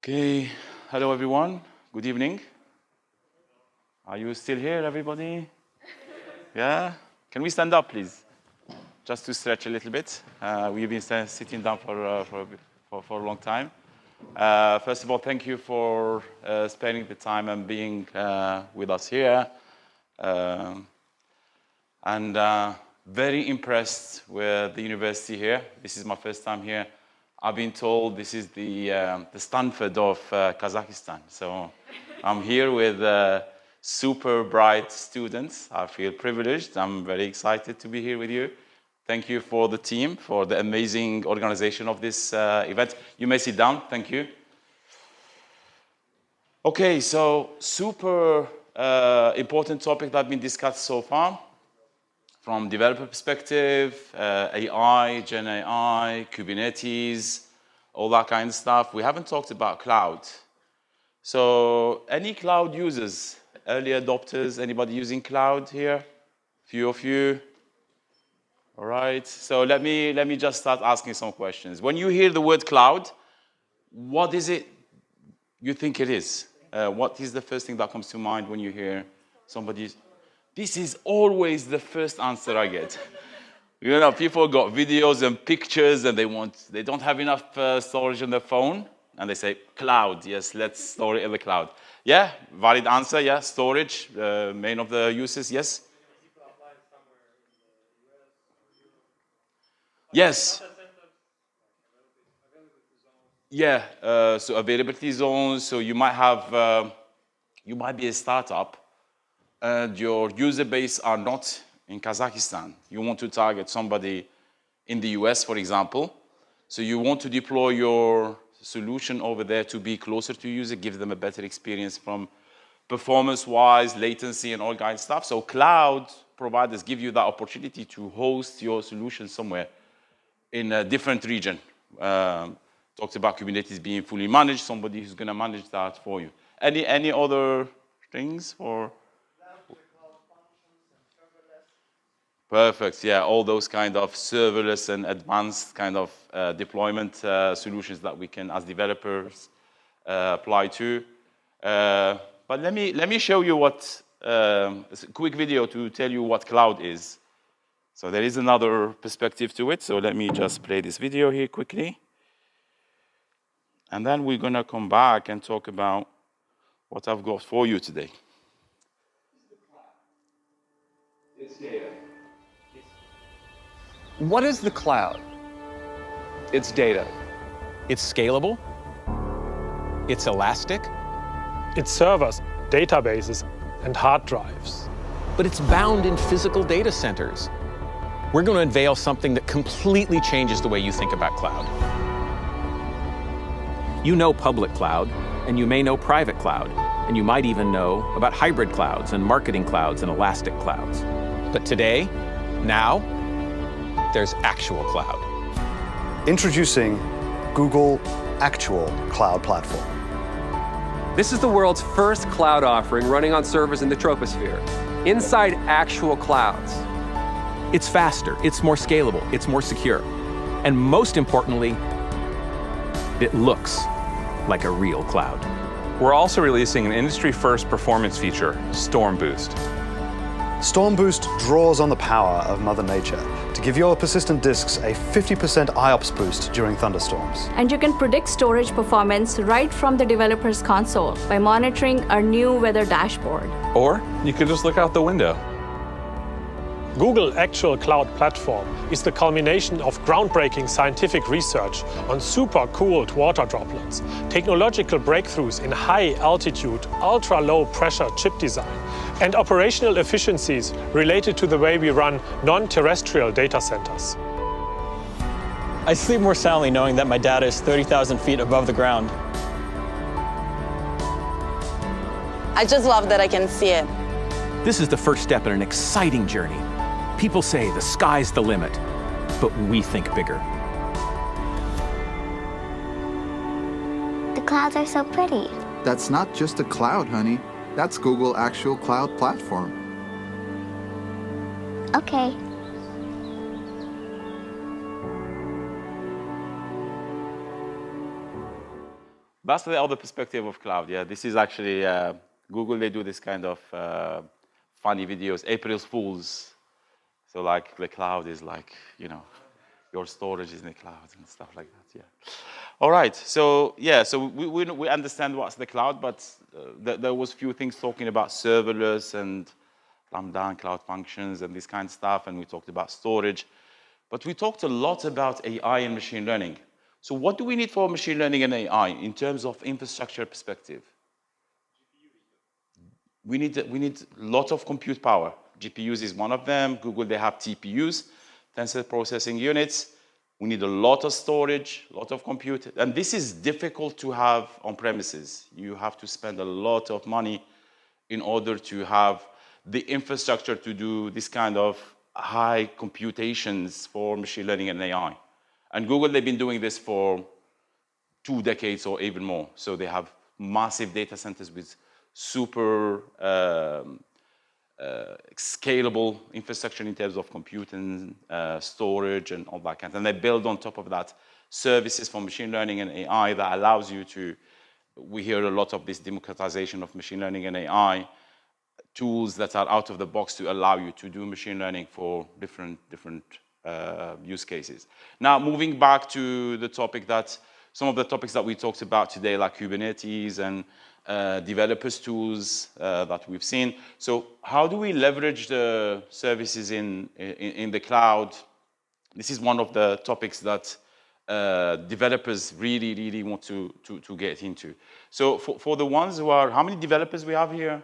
Okay, hello everyone. Good evening. Are you still here, everybody? Yeah? Can we stand up, please? Just to stretch a little bit. We've been sitting down for a long time. First of all, thank you for spending the time and being with us here. And very impressed with the university here. This is my first time here. I've been told this is the Stanford of Kazakhstan. So I'm here with super bright students. I feel privileged. I'm very excited to be here with you. Thank you for the team, for the amazing organization of this event. You may sit down. Thank you. Okay, so super important topic that has been discussed so far. From developer perspective, AI, Gen AI, Kubernetes, all that kind of stuff. We haven't talked about cloud. So any cloud users, early adopters, anybody using cloud here? Few of you. All right, so let me just start asking some questions. When you hear the word cloud, what is it you think it is? What is the first thing that comes to mind when you hear somebody? This is always the first answer I get. You know, people got videos and pictures and they don't have enough storage on their phone and they say, cloud, yes, let's store it in the cloud. Yeah, valid answer, yeah, storage, main of the uses, yes? Yes. Yeah, so availability zones, so you might be a startup and your user base are not in Kazakhstan. You want to target somebody in the US, for example. So you want to deploy your solution over there to be closer to user, give them a better experience from performance-wise, latency, and all kinds of stuff. So cloud providers give you that opportunity to host your solution somewhere in a different region. Talked about Kubernetes being fully managed, somebody who's going to manage that for you. Any other things for? Perfect, yeah, all those kind of serverless and advanced kind of deployment solutions that we can, as developers, apply to. But let me show you a quick video to tell you what cloud is. So there is another perspective to it, so let me just play this video here quickly. And then we're gonna come back and talk about what I've got for you today. It's data. What is the cloud? It's data. It's scalable. It's elastic. It's servers, databases, and hard drives. But it's bound in physical data centers. We're going to unveil something that completely changes the way you think about cloud. You know public cloud, and you may know private cloud, and you might even know about hybrid clouds and marketing clouds and elastic clouds. But today, now, there's actual cloud. Introducing Google Actual Cloud Platform. This is the world's first cloud offering running on servers in the troposphere, inside actual clouds. It's faster, it's more scalable, it's more secure. And most importantly, it looks like a real cloud. We're also releasing an industry-first performance feature, Storm Boost. Storm Boost draws on the power of Mother Nature to give your persistent disks a 50% IOPS boost during thunderstorms. And you can predict storage performance right from the developer's console by monitoring our new weather dashboard. Or you could just look out the window. Google Actual Cloud Platform is the culmination of groundbreaking scientific research on super-cooled water droplets, technological breakthroughs in high-altitude, ultra-low pressure chip design, and operational efficiencies related to the way we run non-terrestrial data centers. I sleep more soundly knowing that my data is 30,000 feet above the ground. I just love that I can see it. This is the first step in an exciting journey. People say the sky's the limit, but we think bigger. The clouds are so pretty. That's not just a cloud, honey. That's Google Actual Cloud Platform. Okay. That's the other perspective of cloud. Yeah, this is actually Google. They do this kind of funny videos, April's Fools. So like the cloud is like, your storage is in the cloud and stuff like that. Yeah. All right. So yeah. So we understand what's the cloud, but there was few things talking about serverless and Lambda and cloud functions and this kind of stuff, and we talked about storage, but we talked a lot about AI and machine learning. So what do we need for machine learning and AI in terms of infrastructure perspective? We need a lot of compute power. GPUs is one of them. Google, they have TPUs, tensor processing units. We need a lot of storage, a lot of compute. And this is difficult to have on premises. You have to spend a lot of money in order to have the infrastructure to do this kind of high computations for machine learning and AI. And Google, they've been doing this for 2 decades or even more. So they have massive data centers with super scalable infrastructure in terms of compute and storage and all that kind of. And they build on top of that services for machine learning and AI that allows you to, we hear a lot of this democratization of machine learning and AI, tools that are out of the box to allow you to do machine learning for different use cases. Now, moving back to the topic that, some of the topics that we talked about today, like Kubernetes and developers tools that we've seen. So how do we leverage the services in the cloud? This is one of the topics that developers really want to get into. So for the ones who are, how many developers we have here?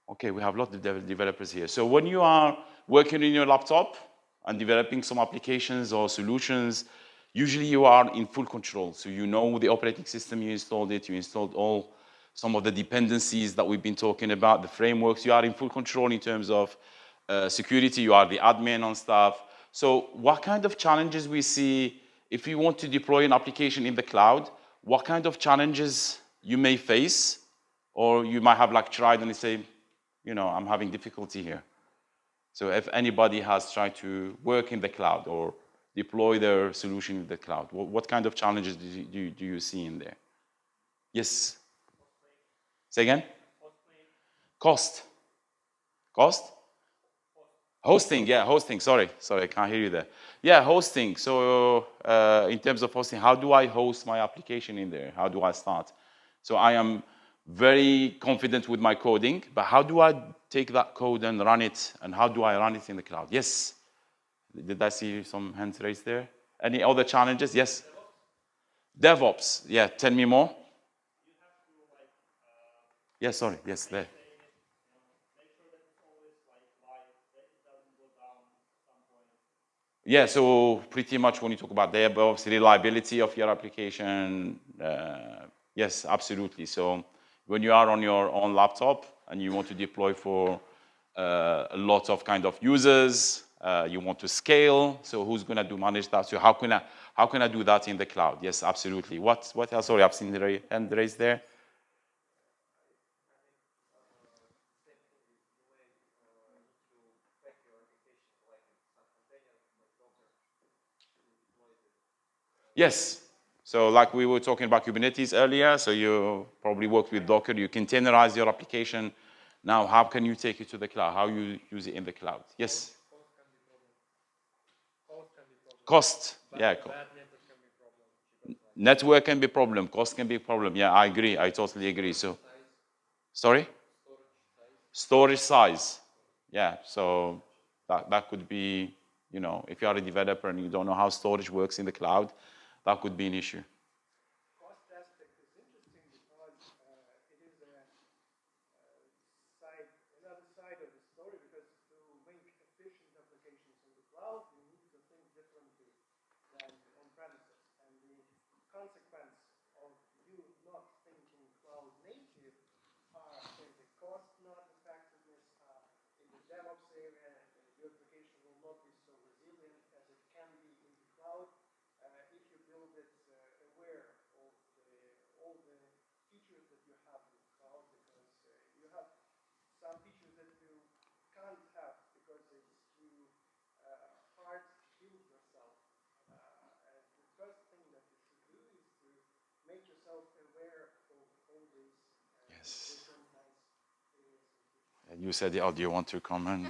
Okay, we have a lot of developers here. So when you are working in your laptop and developing some applications or solutions, usually you are in full control. So you know the operating system, you installed it, you installed some of the dependencies that we've been talking about, the frameworks. You are in full control in terms of security. You are the admin on stuff. So what kind of challenges we see if you want to deploy an application in the cloud? What kind of challenges you may face, or you might have like tried and you say, I'm having difficulty here. So if anybody has tried to work in the cloud or deploy their solution in the cloud, what kind of challenges do you see in there? Yes? Say again? Cost. Hosting, yeah, hosting. Sorry, I can't hear you there. Yeah, hosting. So in terms of hosting, how do I host my application in there? How do I start? So I am very confident with my coding, but how do I take that code and run it, and how do I run it in the cloud? Yes? Did I see some hands raised there? Any other challenges? Yes? DevOps. Yeah, tell me more. Yeah, sorry. Yes, there. Yeah, so pretty much when you talk about DevOps, reliability of your application, yes, absolutely. So when you are on your own laptop and you want to deploy for a lot of kind of users, you want to scale. So who's going to manage that? So how can I do that in the cloud? Yes, absolutely. What else? Sorry, I've seen the hand raised there. Yes. So like we were talking about Kubernetes earlier, so you probably worked with Docker, you containerize your application. Now, how can you take it to the cloud? How you use it in the cloud? Yes? Cost. Yeah. Network can be a problem. Cost can be a problem. Yeah, I agree. I totally agree. So, sorry? Storage size. Yeah, so that could be, if you are a developer and you don't know how storage works in the cloud, that could be an issue. Cost aspect is interesting because it is another side of the story, because to make efficient applications in the cloud, you need to think differently than on premises. And the consequence of you not thinking cloud native are in the cost not effectiveness, in the DevOps area, your application will not be so resilient as it can be in the cloud. If you build it aware of all the features that you have in the cloud, because you have some features that you can't have because it's too hard to build yourself. And the first thing that you should do is to make self-aware of all these Yes. different nice areas. You said, oh, do you want to comment?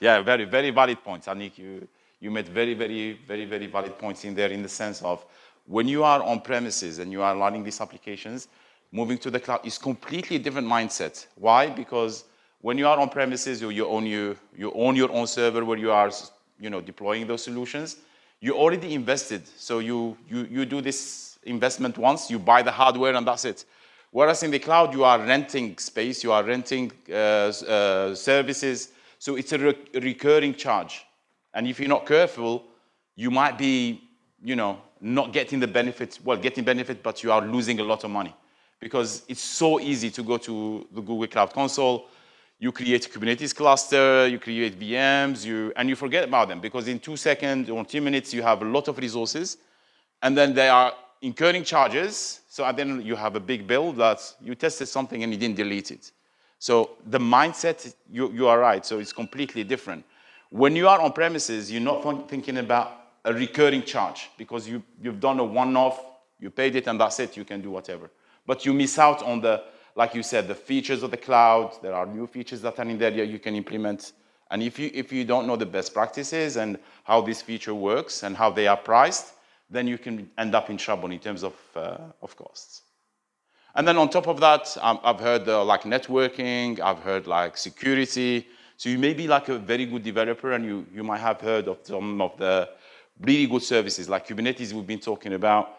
Yeah, very, very valid points. Anik, you made very, very, very, very valid points in there in the sense of when you are on premises and you are running these applications, moving to the cloud is completely different mindset. Why? Because when you are on premises, you own your own server where you are, deploying those solutions. You already invested, so you do this investment once, you buy the hardware, and that's it. Whereas in the cloud, you are renting space, you are renting services, so it's a recurring charge. And if you're not careful, you might be, not getting the benefit, getting benefit, but you are losing a lot of money. Because it's so easy to go to the Google Cloud Console, you create a Kubernetes cluster, you create VMs, and you forget about them. Because in 2 seconds or 2 minutes, you have a lot of resources, and then they are incurring charges, so then you have a big bill that you tested something and you didn't delete it. So the mindset, you are right, so it's completely different. When you are on premises, you're not thinking about a recurring charge because you've done a one-off, you paid it and that's it, you can do whatever. But you miss out on like you said, the features of the cloud. There are new features that are in there that you can implement. And if you don't know the best practices and how this feature works and how they are priced, then you can end up in trouble in terms of costs. And then on top of that, I've heard like networking, I've heard like security. So you may be like a very good developer and you might have heard of some of the really good services like Kubernetes we've been talking about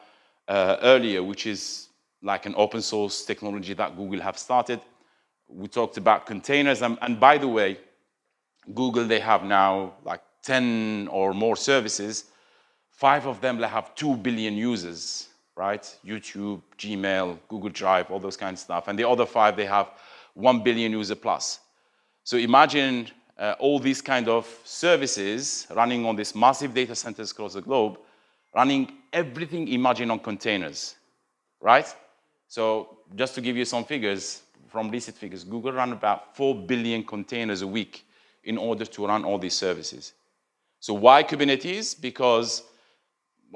earlier, which is like an open source technology that Google have started. We talked about containers. And by the way, Google, they have now like 10 or more services. 5 of them have 2 billion users, right? YouTube, Gmail, Google Drive, all those kinds of stuff. And the other 5, they have 1 billion user plus. So imagine all these kind of services running on these massive data centers across the globe, running everything imagine on containers, right? So just to give you some figures, from recent figures, Google run about 4 billion containers a week in order to run all these services. So why Kubernetes? Because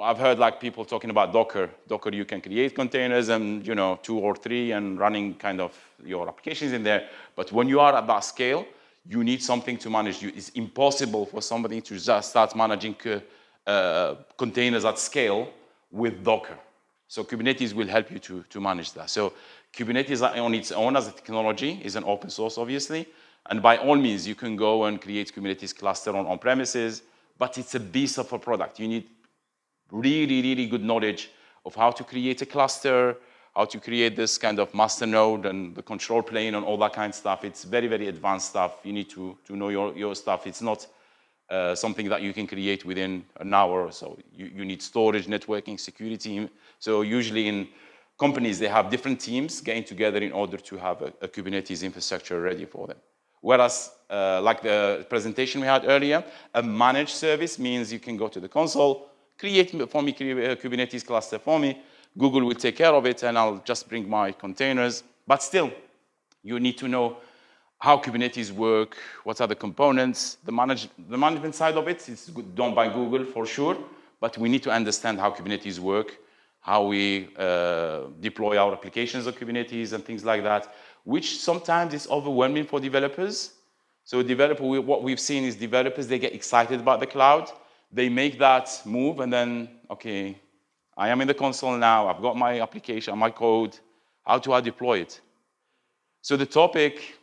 I've heard like people talking about Docker. Docker, you can create containers and 2 or 3 and running kind of your applications in there. But when you are at that scale, you need something to manage. It's impossible for somebody to just start managing containers at scale with Docker. So Kubernetes will help you to manage that. So Kubernetes on its own as a technology is an open source, obviously. And by all means, you can go and create Kubernetes cluster on premises, but it's a beast of a product. You need really, really good knowledge of how to create a cluster, how to create this kind of master node and the control plane and all that kind of stuff. It's very, very advanced stuff. You need to know your stuff. It's not something that you can create within an hour or so. You need storage, networking, security. So usually in companies, they have different teams getting together in order to have a Kubernetes infrastructure ready for them. Whereas, like the presentation we had earlier, a managed service means you can go to the console, create for me a Kubernetes cluster for me. Google will take care of it, and I'll just bring my containers. But still, you need to know how Kubernetes work, what are the components. The management side of it is done by Google for sure, but we need to understand how Kubernetes work, how we deploy our applications of Kubernetes and things like that, which sometimes is overwhelming for developers. So what we've seen is developers, they get excited about the cloud. They make that move and then, okay, I am in the console now. I've got my application, my code. How do I deploy it? So the topic,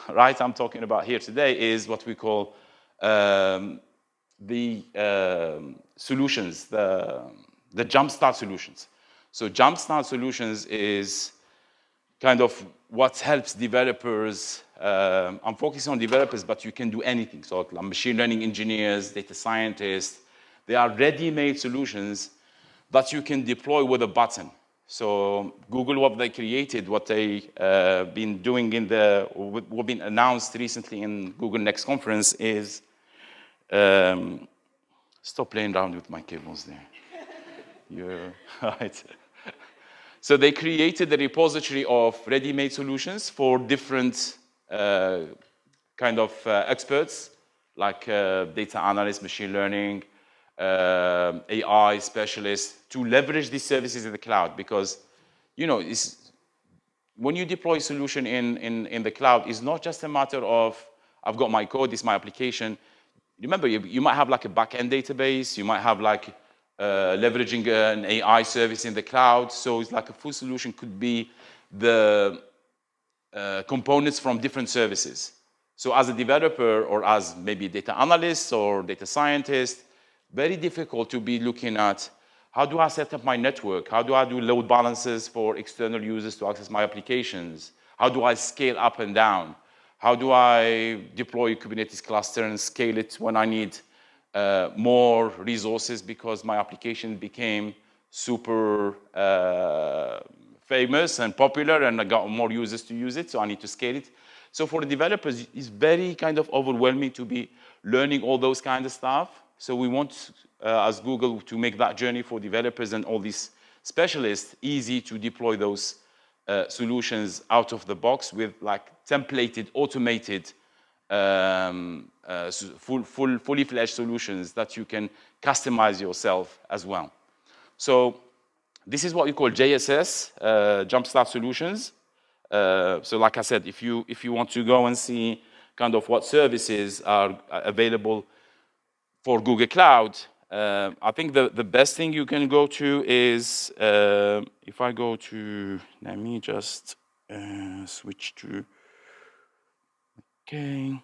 right, I'm talking about here today is what we call the solutions, the jumpstart solutions. So jumpstart solutions is kind of what helps developers. I'm focusing on developers, but you can do anything. So machine learning engineers, data scientists, they are ready-made solutions that you can deploy with a button. So Google, what they created, what they been doing what been announced recently in Google Next conference is, stop playing around with my cables there. You're right. So they created the repository of ready-made solutions for different kind of experts, like data analysts, machine learning, AI specialists to leverage these services in the cloud, because when you deploy a solution in the cloud, it's not just a matter of I've got my code, this is my application. Remember, you might have like a backend database, you might have like leveraging an AI service in the cloud. So it's like a full solution could be the components from different services. So as a developer or as maybe data analyst or data scientist, very difficult to be looking at how do I set up my network? How do I do load balances for external users to access my applications? How do I scale up and down? How do I deploy a Kubernetes cluster and scale it when I need more resources because my application became super famous and popular and I got more users to use it, so I need to scale it. So for the developers, it's very kind of overwhelming to be learning all those kind of stuff. So we want, as Google, to make that journey for developers and all these specialists easy to deploy those solutions out of the box with like templated, automated, fully fledged solutions that you can customize yourself as well. So this is what we call JSS, Jumpstart Solutions. So like I said, if you want to go and see kind of what services are available for Google Cloud, I think the best thing you can go to is, if I go to, let me just switch to, okay.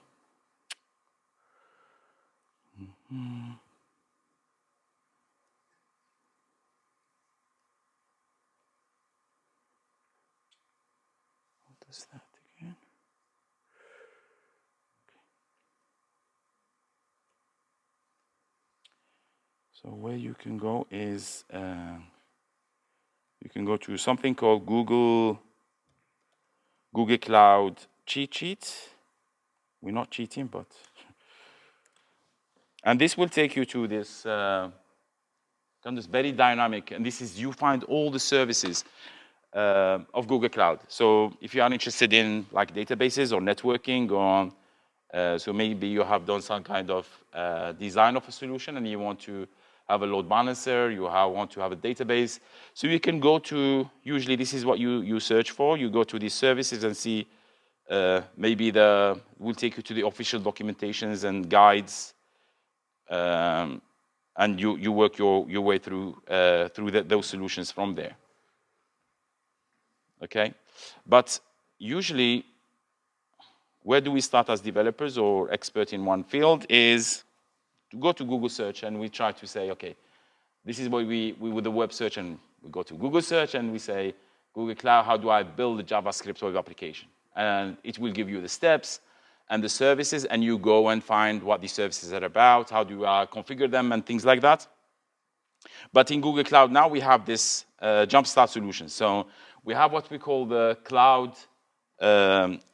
What is that again? So where you can go is, you can go to something called Google Cloud cheat sheet. We're not cheating, but. And this will take you to this kind of very dynamic, and this is, you find all the services of Google Cloud. So if you are interested in like databases or networking, or so maybe you have done some kind of design of a solution and you want to have a load balancer, you want to have a database. So you can go to, usually this is what you search for. You go to these services and see maybe will take you to the official documentations and guides, and you work your way through those solutions from there. Okay, but usually, where do we start as developers or expert in one field is to go to Google search, and we try to say, okay, this is what we with the web search, and we go to Google search and we say, Google Cloud, how do I build a JavaScript web application? And it will give you the steps and the services, and you go and find what the services are about, how do I configure them, and things like that. But in Google Cloud now, we have this Jumpstart solution. So we have what we call the Cloud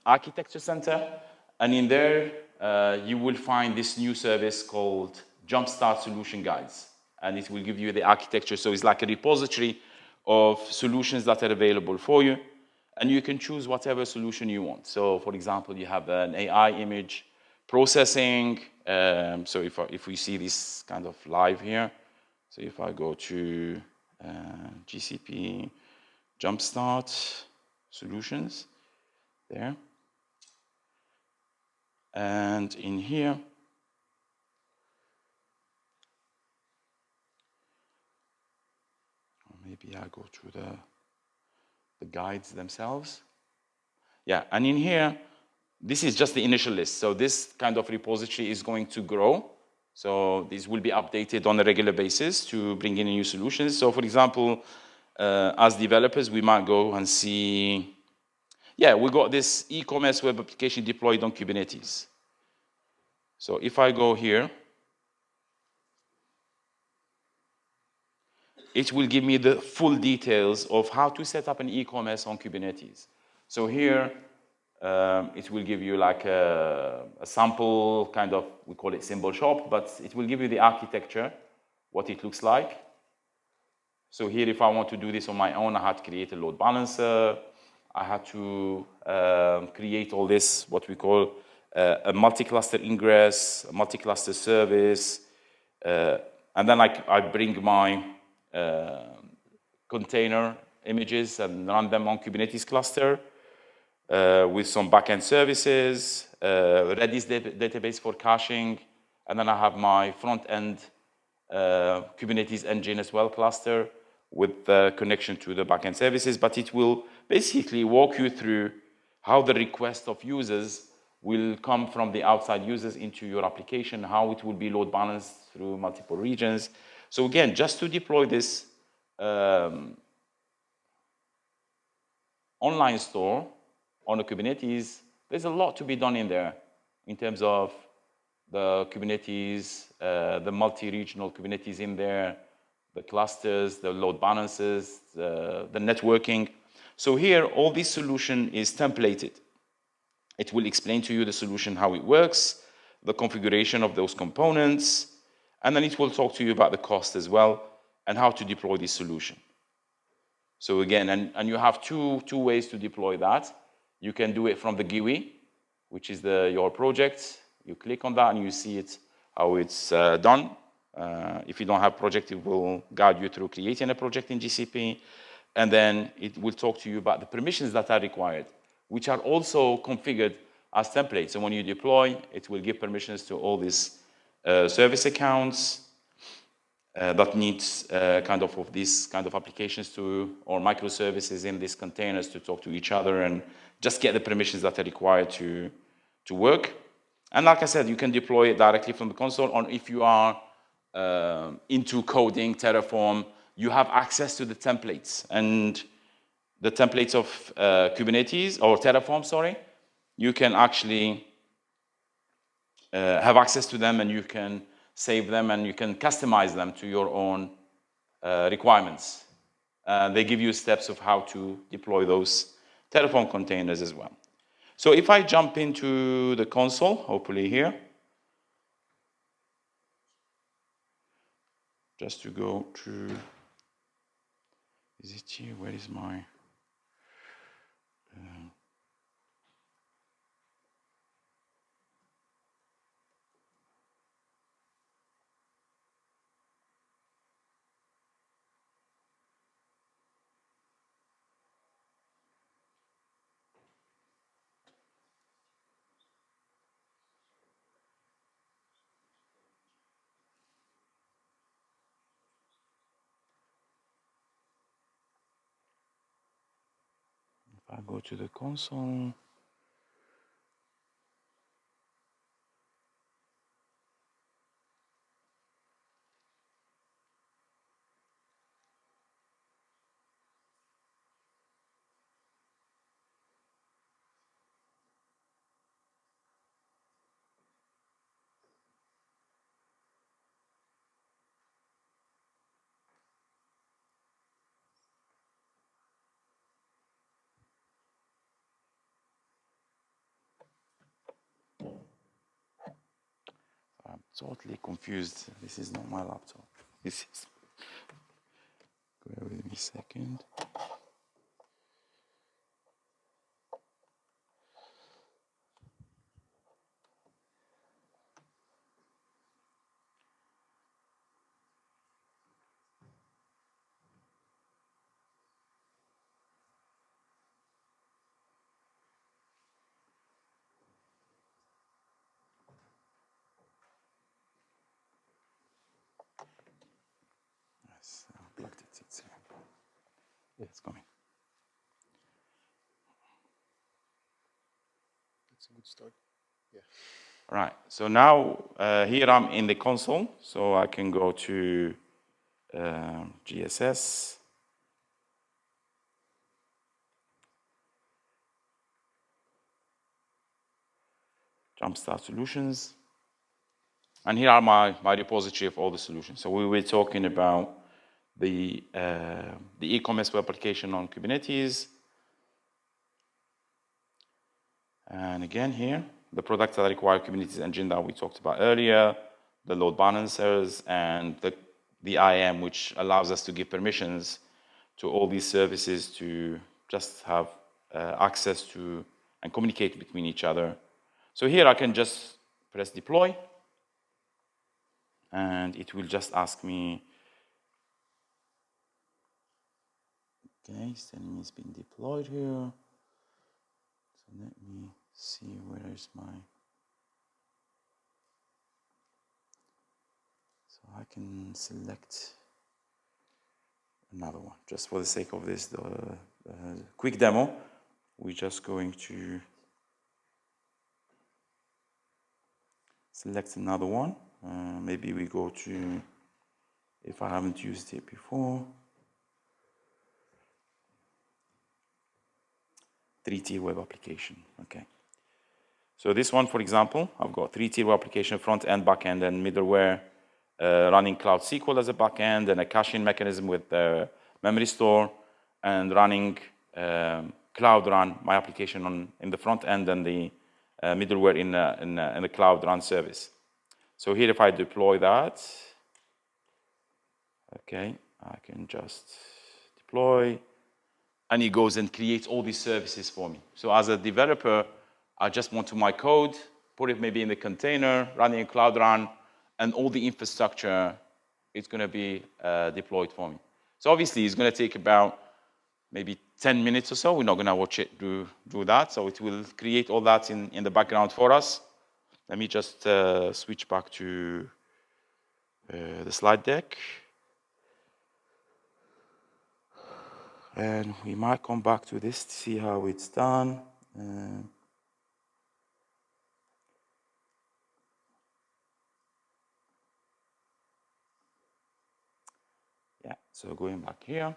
Architecture Center, and in there, you will find this new service called Jumpstart Solution Guides, and it will give you the architecture. So it's like a repository of solutions that are available for you, and you can choose whatever solution you want. So for example, you have an AI image processing. So if we see this kind of live here, so if I go to GCP Jumpstart Solutions, there. And in here, or maybe I go to the guides themselves. Yeah, and in here, this is just the initial list. So this kind of repository is going to grow. So this will be updated on a regular basis to bring in new solutions. So for example, as developers, we might go and see, yeah, we got this e-commerce web application deployed on Kubernetes. So if I go here, it will give me the full details of how to set up an e-commerce on Kubernetes. So here, it will give you like a sample kind of, we call it symbol shop, but it will give you the architecture, what it looks like. So here, if I want to do this on my own, I had to create a load balancer. I had to create all this, what we call a multi-cluster ingress, a multi-cluster service, and And then I bring my container images and run them on Kubernetes cluster with some backend services, Redis database for caching, and then I have my front-end Kubernetes engine as well cluster with the connection to the backend services, but it will basically walk you through how the request of users will come from the outside users into your application, how it will be load balanced through multiple regions. So again, just to deploy this online store on a Kubernetes, there's a lot to be done in there in terms of the Kubernetes, the multi-regional Kubernetes in there, the clusters, the load balances, the networking. So here, all this solution is templated. It will explain to you the solution, how it works, the configuration of those components, and then it will talk to you about the cost as well and how to deploy this solution. So again, and you have two ways to deploy that. You can do it from the GUI, which is your project. You click on that and you see it, how it's done. If you don't have project, it will guide you through creating a project in GCP. And then it will talk to you about the permissions that are required, which are also configured as templates. So when you deploy, it will give permissions to all these service accounts that needs of these kind of applications to, or microservices in these containers to talk to each other and just get the permissions that are required to work. And like I said, you can deploy it directly from the console, or if you are into coding Terraform, you have access to the templates. And the templates of Kubernetes, or Terraform, sorry, you can actually have access to them, and you can save them, and you can customize them to your own requirements. They give you steps of how to deploy those Terraform containers as well. So if I jump into the console, hopefully here, just to go to, is it here? Where is my, if I go to the console, I'm totally confused. This is not my laptop. This is, bear with me a second. Yes, I plugged it. It's here. Yeah, it's coming. That's a good start. Yeah. Right, so now here I'm in the console, so I can go to GSS. Jumpstart solutions. And here are my repository of all the solutions. So we were talking about the e-commerce web application on Kubernetes. And again here, the products that require Kubernetes engine that we talked about earlier, the load balancers, and the IAM, which allows us to give permissions to all these services to just have access to and communicate between each other. So here I can just press deploy. and it will just ask me, okay, it's telling me it's been deployed here. So let me see where is my, so I can select another one. Just for the sake of this quick demo, we're just going to select another one. Maybe we go to, if I haven't used it before, 3-tier web application. Okay. So this one, for example, I've got 3-tier web application, front end, back end, and middleware, running Cloud SQL as a back end, and a caching mechanism with memory store, and running Cloud Run, my application in the front end, and the middleware in the Cloud Run service. So here, if I deploy that, okay, I can just deploy, and it goes and creates all these services for me. So as a developer, I just want to my code, put it maybe in the container, running a Cloud Run, and all the infrastructure is going to be deployed for me. So obviously, it's going to take about maybe 10 minutes or so. We're not going to watch it do that. So it will create all that in the background for us. Let me just switch back to the slide deck. And we might come back to this to see how it's done. Yeah, so going back here.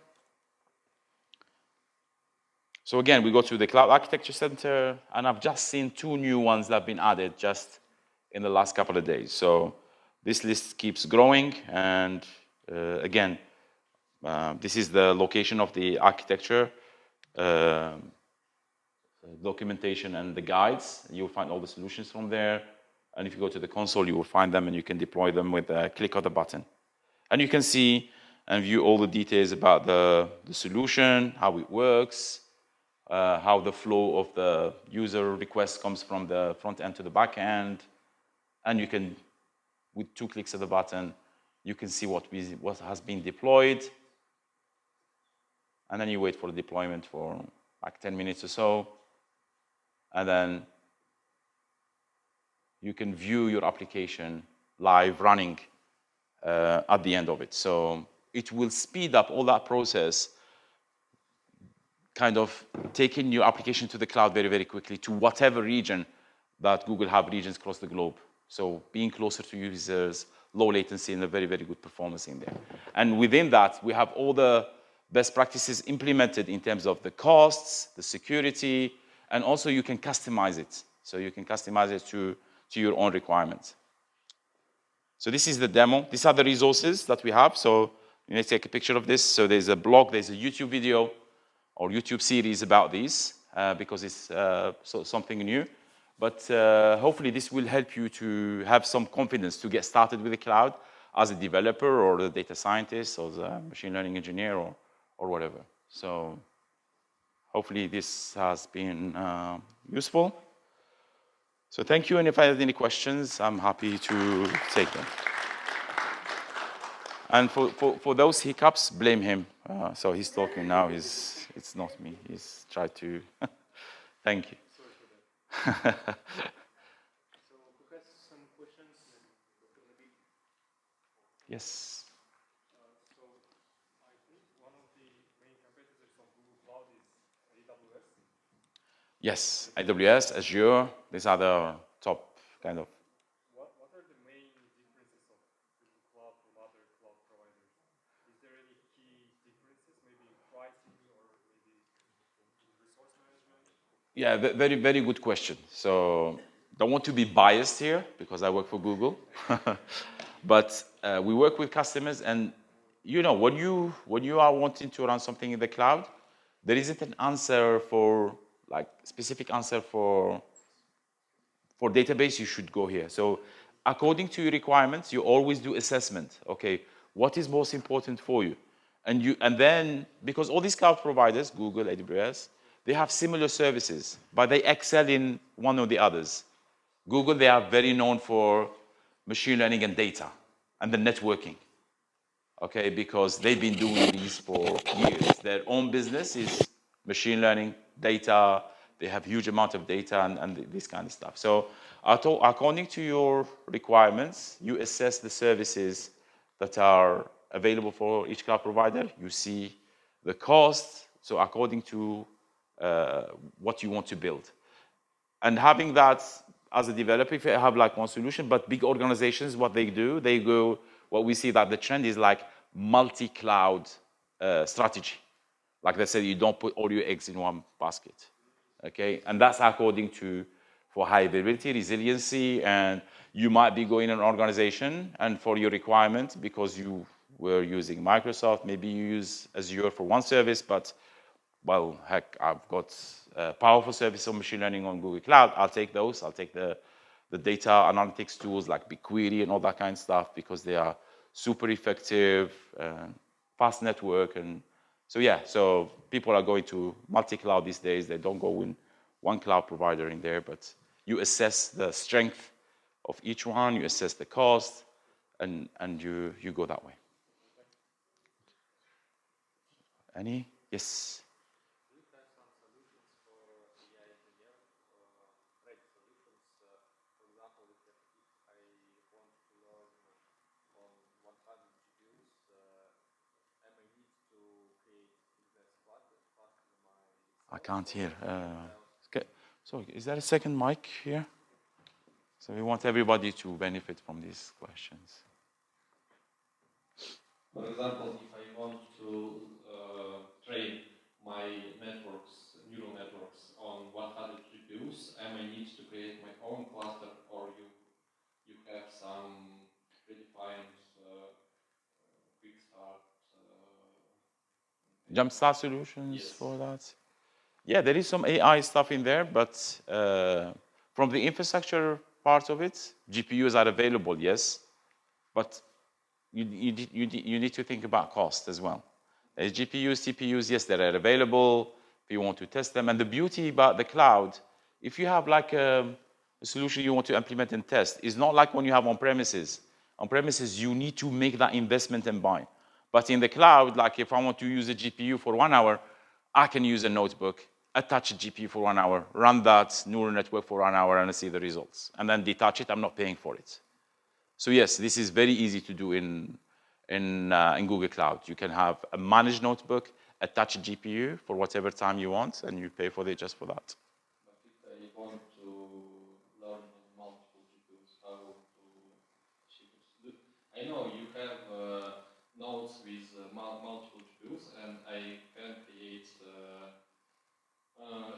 So again, we go to the Cloud Architecture Center, and I've just seen 2 new ones that have been added just in the last couple of days. So this list keeps growing, and again, this is the location of the architecture, documentation and the guides. You'll find all the solutions from there. And if you go to the console, you will find them, and you can deploy them with a click of the button. And you can see and view all the details about the solution, how it works, how the flow of the user request comes from the front end to the back end. And you can, with 2 clicks of the button, you can see what has been deployed. And then you wait for the deployment for like 10 minutes or so. And then you can view your application live running at the end of it. So it will speed up all that process, kind of taking your application to the cloud very, very quickly to whatever region that Google have regions across the globe. So being closer to users, low latency, and a very, very good performance in there. And within that, we have all the best practices implemented in terms of the costs, the security, and also you can customize it. So you can customize it to your own requirements. So this is the demo. These are the resources that we have. So you need to take a picture of this. So there's a blog, there's a YouTube video or YouTube series about this because it's something new. But hopefully this will help you to have some confidence to get started with the cloud as a developer or a data scientist or a machine learning engineer or whatever. So hopefully this has been useful. So thank you, and if I have any questions, I'm happy to take them. And for those hiccups, blame him. So he's talking now, it's not me. He's tried to, thank you. So who has some questions? Yes. So I think one of the main competitors of Google Cloud is AWS. Yes, AWS, Azure, these are the top kind of. What are the main differences of Google Cloud from other cloud providers? Is there any key differences, maybe in pricing or maybe in resource management? Yeah, very, very good question. So don't want to be biased here because I work for Google. But we work with customers, and you know, when you are wanting to run something in the cloud, there isn't an answer for like specific answer for database. You should go here. So according to your requirements, you always do assessment. Okay, what is most important for you? And then because all these cloud providers, Google, AWS, they have similar services, but they excel in one or the others. Google, they are very known for machine learning and data. and the networking. Okay, because they've been doing these for years. Their own business is machine learning, data. They have huge amount of data and this kind of stuff. So according to your requirements, you assess the services that are available for each cloud provider. You see the cost, so according to what you want to build. And having that as a developer, if you have like one solution, but big organizations, what they do, they go, what we see that the trend is like multi-cloud strategy. Like they said, you don't put all your eggs in one basket, okay? And that's according to, for high availability, resiliency, and you might be going in an organization and for your requirement, because you were using Microsoft, maybe you use Azure for one service, but well, heck, I've got powerful service of machine learning on Google Cloud. I'll take those. I'll take the data analytics tools like BigQuery and all that kind of stuff because they are super effective, fast network. And so, yeah, so people are going to multi-cloud these days. They don't go in one cloud provider in there, but you assess the strength of each one, you assess the cost, and you go that way. Any? Yes? I can't hear. Okay. So is there a second mic here? So we want everybody to benefit from these questions. For example, if I want to train my networks, neural networks on 100 GPUs, I may need to create my own cluster, or you have some predefined quick start. Jumpstart solutions for that? Yeah, there is some AI stuff in there, but from the infrastructure part of it, GPUs are available, yes, but you need to think about cost as well. GPUs, CPUs, yes, they are available if you want to test them. And the beauty about the cloud, if you have like a solution you want to implement and test, is not like when you have on-premises. On-premises, you need to make that investment and buy. But in the cloud, like if I want to use a GPU for 1 hour, I can use a notebook, attach a GPU for 1 hour, run that neural network for 1 hour and see the results. And then detach it, I'm not paying for it. So yes, this is very easy to do in Google Cloud. You can have a managed notebook, attach a GPU for whatever time you want, and you pay for it just for that. But if I want to learn multiple GPUs, how to achieve it? I know you have nodes with multiple GPUs, and I can create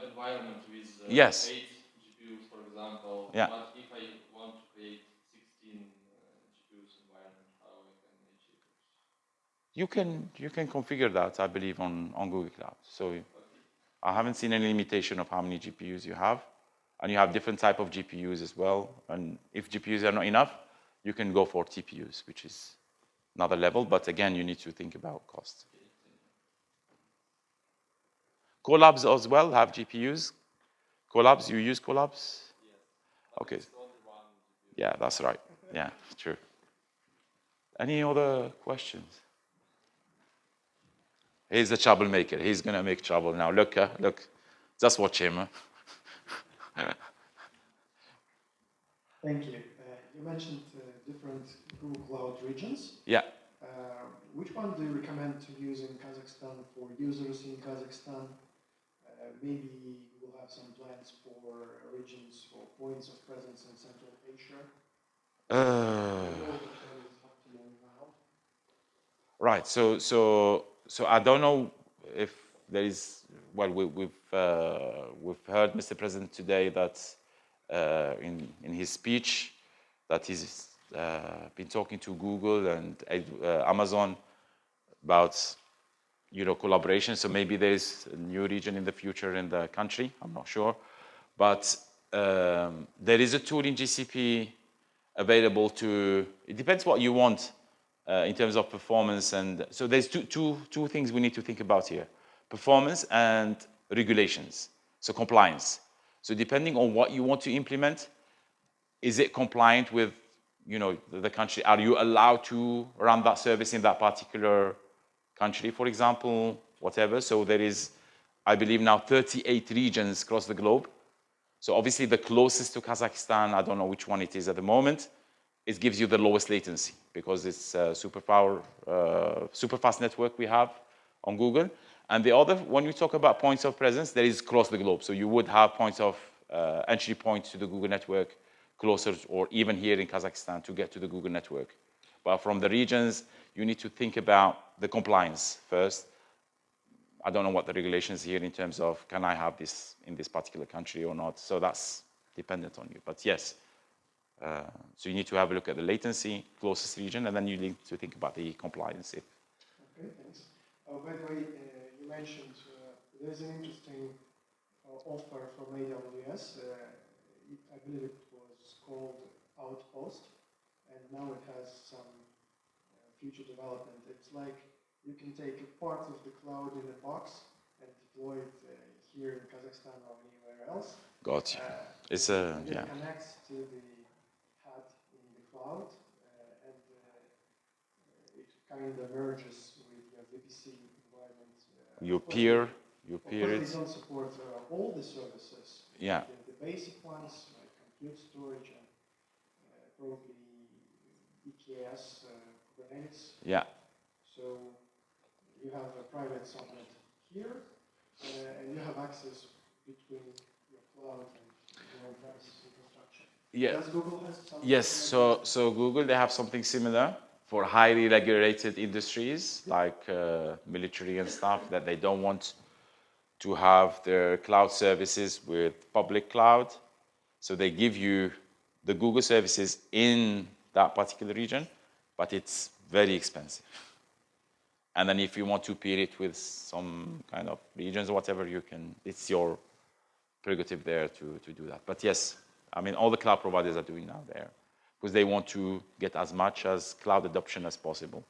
environment with yes. 8 GPUs, for example. Yeah. But if I want to create 16 GPUs environment, how I can achieve it? You can configure that, I believe, on Google Cloud. So okay. I haven't seen any limitation of how many GPUs you have. And you have different type of GPUs as well. And if GPUs are not enough, you can go for TPUs, which is another level. But again, you need to think about cost. Collabs as well have GPUs. Collabs, you use Collabs? Yes. Okay. Yeah, that's right. Yeah, true. Any other questions? He's a troublemaker. He's going to make trouble now. Look, look. Just watch him. Thank you. You mentioned different Google Cloud regions. Yeah. Which one do you recommend to use in Kazakhstan for users in Kazakhstan? Maybe you will have some plans for regions or points of presence in Central Asia. Right. So I don't know if there is. Well, we've heard Mr. President today that in his speech that he's been talking to Google and Amazon about collaboration. So maybe there's a new region in the future in the country. I'm not sure, but there is a tool in GCP available to. It depends what you want in terms of performance, and so there's two things we need to think about here: performance and regulations. So compliance. So depending on what you want to implement, is it compliant with the country. Are you allowed to run that service in that particular country, for example, whatever? So there is, I believe now, 38 regions across the globe. So obviously the closest to Kazakhstan, I don't know which one it is at the moment, it gives you the lowest latency because it's a super fast network we have on Google. And the other, when you talk about points of presence, there is across the globe. So you would have points of entry points to the Google network closer, or even here in Kazakhstan, to get to the Google network. But from the regions, you need to think about the compliance first. I don't know what the regulations here in terms of, can I have this in this particular country or not? So that's dependent on you. But yes, so you need to have a look at the latency, closest region, and then you need to think about the compliance. Okay, thanks. By the way, you mentioned there's an interesting offer from AWS. I believe it was called Outpost, and now it has some future development. It's like you can take a part of the cloud in a box and deploy it here in Kazakhstan or anywhere else. Got you. It connects to the HAD in the cloud, and it kind of merges with your VPC environment. Your peer it. They don't support all the services. Yeah. The basic ones like compute storage and probably EKS, Kubernetes. Yeah. So you have a private subnet here, and you have access between your cloud and your on-premise infrastructure. Yeah. Does Google have something? Yes. So Google, they have something similar for highly regulated industries like military and stuff, that they don't want to have their cloud services with public cloud. So they give you the Google services in that particular region, but it's very expensive. And then if you want to pair it with some kind of regions or whatever, you can, it's your prerogative there to do that. But yes, I mean, all the cloud providers are doing now there because they want to get as much as cloud adoption as possible.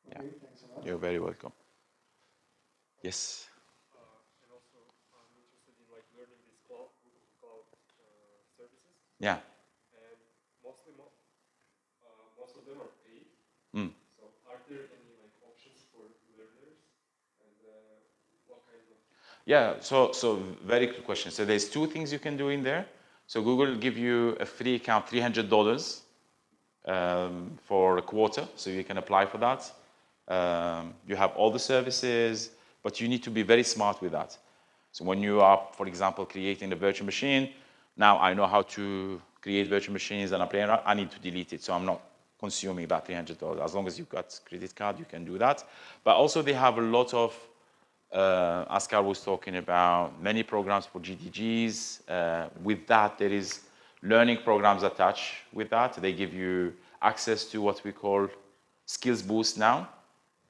Okay, thanks a lot. You're very welcome. Yes. And also, I'm interested in learning these Google Cloud services. Yeah. And most of them are paid. Mm. So are there any options for learners? And what kind of? Yeah. So very good question. So there's two things you can do in there. So Google will give you a free account, $300 for a quarter. So you can apply for that. You have all the services, but you need to be very smart with that. So when you are, for example, creating a virtual machine, now I know how to create virtual machines and I'm playing around, I need to delete it. So I'm not consuming that $300. As long as you've got credit card, you can do that. But also they have a lot of, Askar was talking about, many programs for GDGs. With that, there is learning programs attached with that. They give you access to what we call Skills Boost now,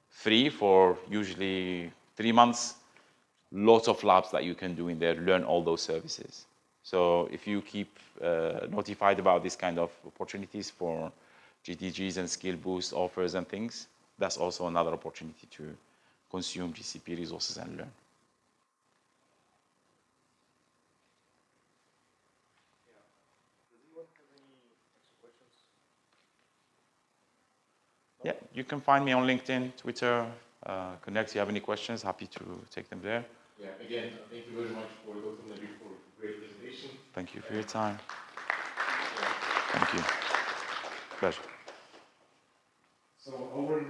free for usually 3 months. Lots of labs that you can do in there, learn all those services. So if you keep notified about this kind of opportunities for GDGs and skill boost offers and things, that's also another opportunity to consume GCP resources and learn. Does anyone have any extra questions? Yeah, you can find me on LinkedIn, Twitter, Connect. If you have any questions, happy to take them there. Yeah, again, thank you very much for Dr. Nabil for a great presentation. Thank you for your time. Thank you. Pleasure. So our